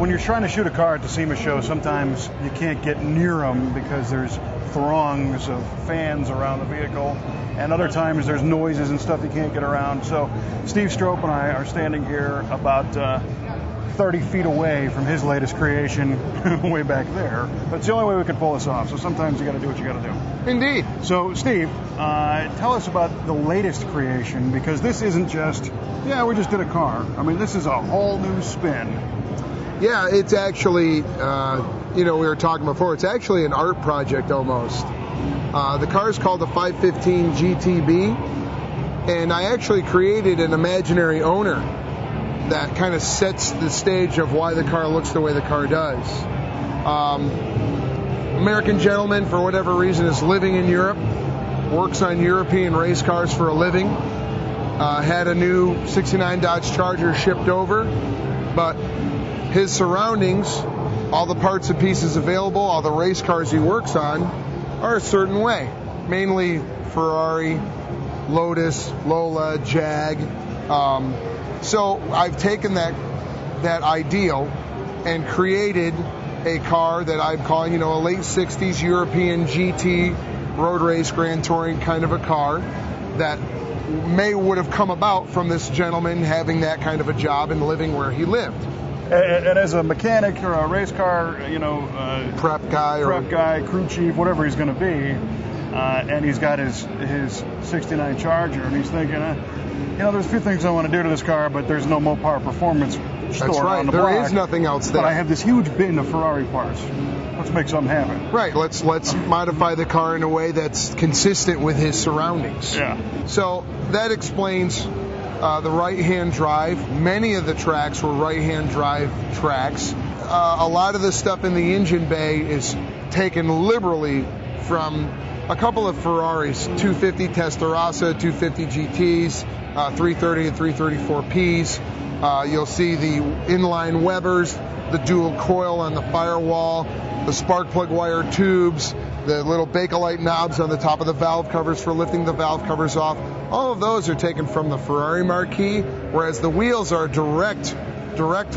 when you're trying to shoot a car at the SEMA show, sometimes you can't get near them because there's throngs of fans around the vehicle, and other times there's noises and stuff you can't get around. So Steve Strope and I are standing here about 30 feet away from his latest creation way back there. But it's the only way we could pull this off. So sometimes you got to do what you got to do. Indeed. So Steve, tell us about the latest creation, because this isn't just, we just did a car. I mean, this is a whole new spin. Yeah, it's actually, we were talking before, it's actually an art project almost. The car is called the 515 GTB, and I actually created an imaginary owner that kind of sets the stage of why the car looks the way the car does. American gentleman, for whatever reason, is living in Europe, works on European race cars for a living, had a new 69 Dodge Charger shipped over, but his surroundings, all the parts and pieces available, all the race cars he works on are a certain way, mainly Ferrari, Lotus, Lola, Jag. So I've taken that ideal and created a car that I'm calling, a late 60s European GT road race Grand Touring kind of a car that would have come about from this gentleman having that kind of a job and living where he lived. And as a mechanic or a race car, prep guy, crew chief, whatever he's going to be, and he's got his 69 Charger, and he's thinking, there's a few things I want to do to this car, but there's no Mopar Performance store on the block. There is nothing else there. But I have this huge bin of Ferrari parts. Let's make something happen. Right. Let's modify the car in a way that's consistent with his surroundings. Yeah. So that explains the right-hand drive. Many of the tracks were right-hand drive tracks. A lot of the stuff in the engine bay is taken liberally from a couple of Ferraris, 250 Testarossa, 250 GTs, 330 and 334Ps. You'll see the inline Webers, the dual coil on the firewall, the spark plug wire tubes, the little Bakelite knobs on the top of the valve covers for lifting the valve covers off. All of those are taken from the Ferrari marquee, whereas the wheels are direct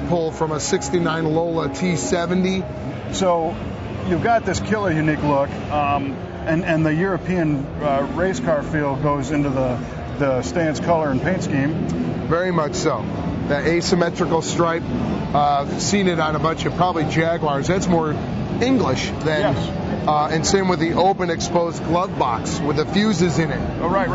pull from a 69 Lola T70. So you've got this killer unique look, and the European race car feel goes into the stance, color, and paint scheme. Very much so. That asymmetrical stripe, seen it on a bunch of probably Jaguars. That's more English than. Yes. And same with the open exposed glove box with the fuses in it. Oh, right.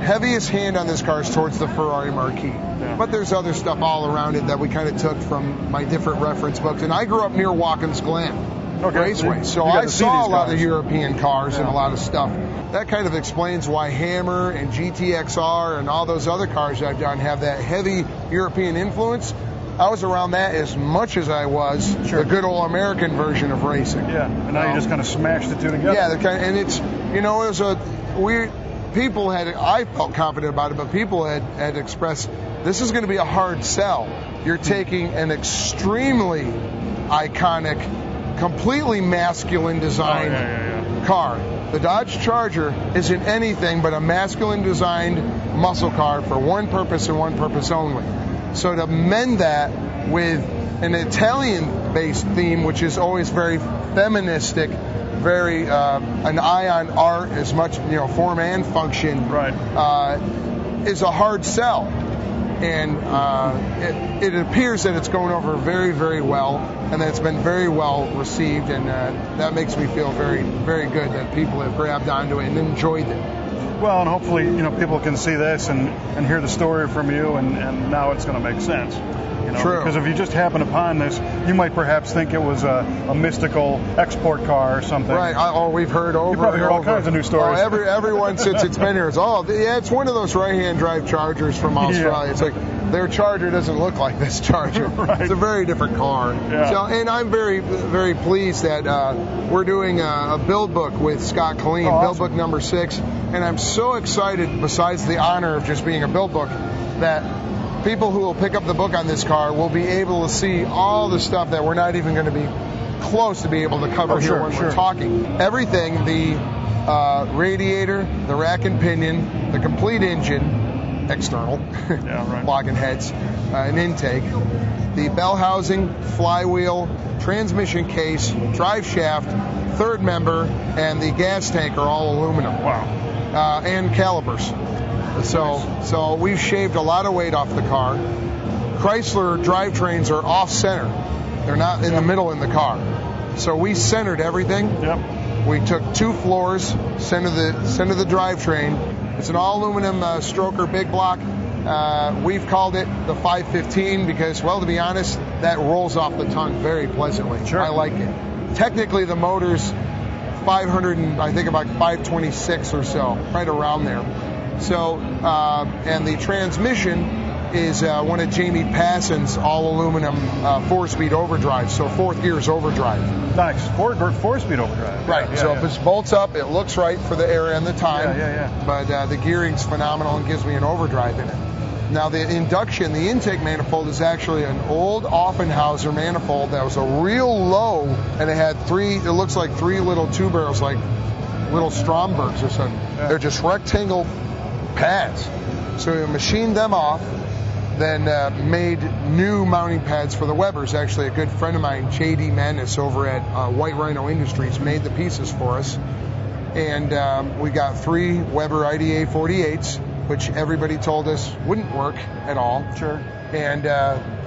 Heaviest hand on this car is towards the Ferrari marquee. Yeah. But there's other stuff all around it that we kind of took from my different reference books. And I grew up near Watkins Glen Raceway, so I saw a lot of the European cars and a lot of stuff. That kind of explains why Hammer and GTXR and all those other cars I've done have that heavy European influence. I was around that as much as I was the good old American version of racing. Yeah, and now you just kind of smashed the two together. Yeah, and it's, it was a weird, I felt confident about it, but people had expressed, this is going to be a hard sell. You're taking an extremely iconic, completely masculine designed car. The Dodge Charger isn't anything but a masculine designed muscle car for one purpose and one purpose only. So to mend that with an Italian-based theme, which is always very feministic, very an eye on art as much, form and function, is a hard sell. And it appears that it's going over very, very well, and that it's been very well received, and that makes me feel very, very good that people have grabbed onto it and enjoyed it. Well, and hopefully, people can see this and hear the story from you, and now it's going to make sense. True. Because if you just happen upon this, you might perhaps think it was a mystical export car or something. Right. We've heard over. You probably heard all kinds of new stories. Everyone since it's been here is, it's one of those right-hand drive Chargers from Australia. Yeah. It's like their Charger doesn't look like this Charger. Right. It's a very different car. Yeah. So, and I'm very, very pleased that we're doing a build book with Scott Colleen, build book number 6, and I'm so excited. Besides the honor of just being a build book, that people who will pick up the book on this car will be able to see all the stuff that we're not even going to be close to be able to cover here when we're talking. Everything, the radiator, the rack and pinion, the complete engine, external, Yeah, right. locking heads, an intake. The bell housing, flywheel, transmission case, drive shaft, third member, and the gas tank are all aluminum. Wow. And calipers. So we've shaved a lot of weight off the car. Chrysler drivetrains are off-center. They're not in the middle in the car. So we centered everything. Yep. We took 2 floors, center the drivetrain. It's an all-aluminum stroker big block. We've called it the 515 because, well, to be honest, that rolls off the tongue very pleasantly. Sure. I like it. Technically, the motor's 500 and I think about 526 or so, right around there. So, and the transmission is one of Jamie Passen's all-aluminum 4-speed overdrive, so 4th gear's overdrive. Nice. Four-speed overdrive. Right, Yeah, so yeah. if it bolts up, it looks right for the area and the time. Yeah. But the gearing's phenomenal and gives me an overdrive in it. Now the induction, the intake manifold is actually an old Offenhauser manifold that was a real low, and it had it looks like 3 little 2 barrels, like little Strombergs or something. Yeah. They're just rectangle pads. So we machined them off, then made new mounting pads for the Webers. Actually, a good friend of mine, J.D. Madness over at White Rhino Industries, made the pieces for us. And we got 3 Weber IDA 48s, which everybody told us wouldn't work at all. Sure. And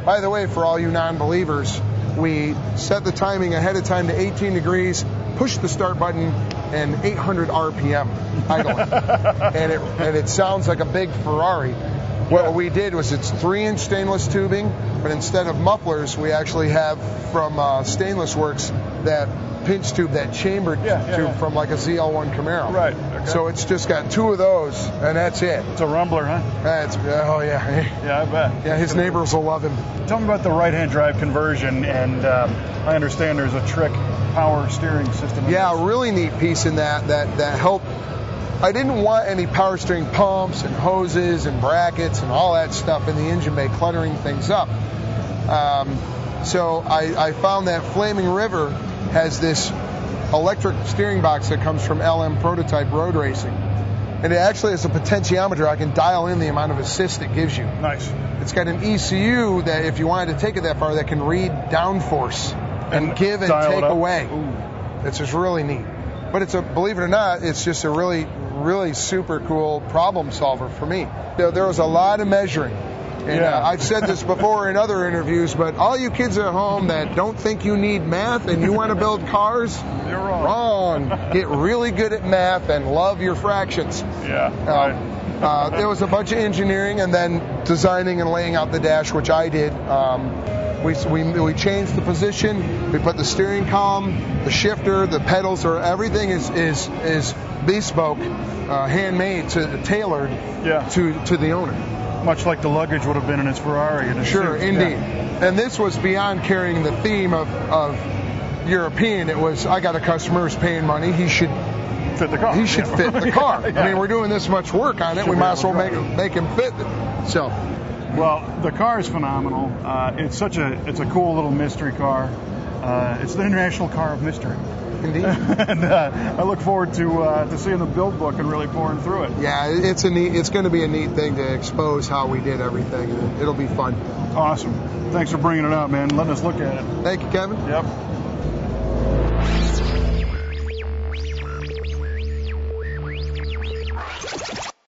by the way, for all you non-believers, we set the timing ahead of time to 18 degrees, pushed the start button, and 800 RPM idling. and it sounds like a big Ferrari. What we did was it's 3-inch stainless tubing, but instead of mufflers, we actually have from Stainless Works that pinch tube, that chambered tube from like a ZL1 Camaro. Right. Okay. So it's just got 2 of those, and that's it. It's a rumbler, huh? Oh yeah. Yeah, I bet. Yeah, his neighbors will love him. Tell me about the right-hand drive conversion, and I understand there's a trick power steering system. Yeah, a really neat piece in that helped. I didn't want any power steering pumps and hoses and brackets and all that stuff in the engine bay cluttering things up. So I found that Flaming River has this electric steering box that comes from LM Prototype Road Racing. And it actually has a potentiometer. I can dial in the amount of assist it gives you. Nice. It's got an ECU that, if you wanted to take it that far, that can read downforce and give and take away. Ooh. It's just really neat. But believe it or not, it's just a really, really super cool problem solver for me. There was a lot of measuring. And I've said this before in other interviews, but all you kids at home that don't think you need math and you want to build cars, you're wrong. Wrong. Get really good at math and love your fractions. Yeah. Right. There was a bunch of engineering and then designing and laying out the dash, which I did. We changed the position. We put the steering column, the shifter, the pedals, or everything is bespoke, handmade, tailored to the owner. Much like the luggage would have been in his Ferrari. Sure, indeed. Yeah. And this was beyond carrying the theme of European. It was, I got a customer who's paying money. He should fit the car. He should fit the car. I mean, we're doing this much work on it. We might as well make him fit. So. Well, the car is phenomenal. It's a cool little mystery car. It's the International Car of Mystery. Indeed. And I look forward to seeing the build book and really pouring through it. Yeah, it's going to be a neat thing to expose how we did everything. It'll be fun. Awesome. Thanks for bringing it out, man. Letting us look at it. Thank you, Kevin. Yep.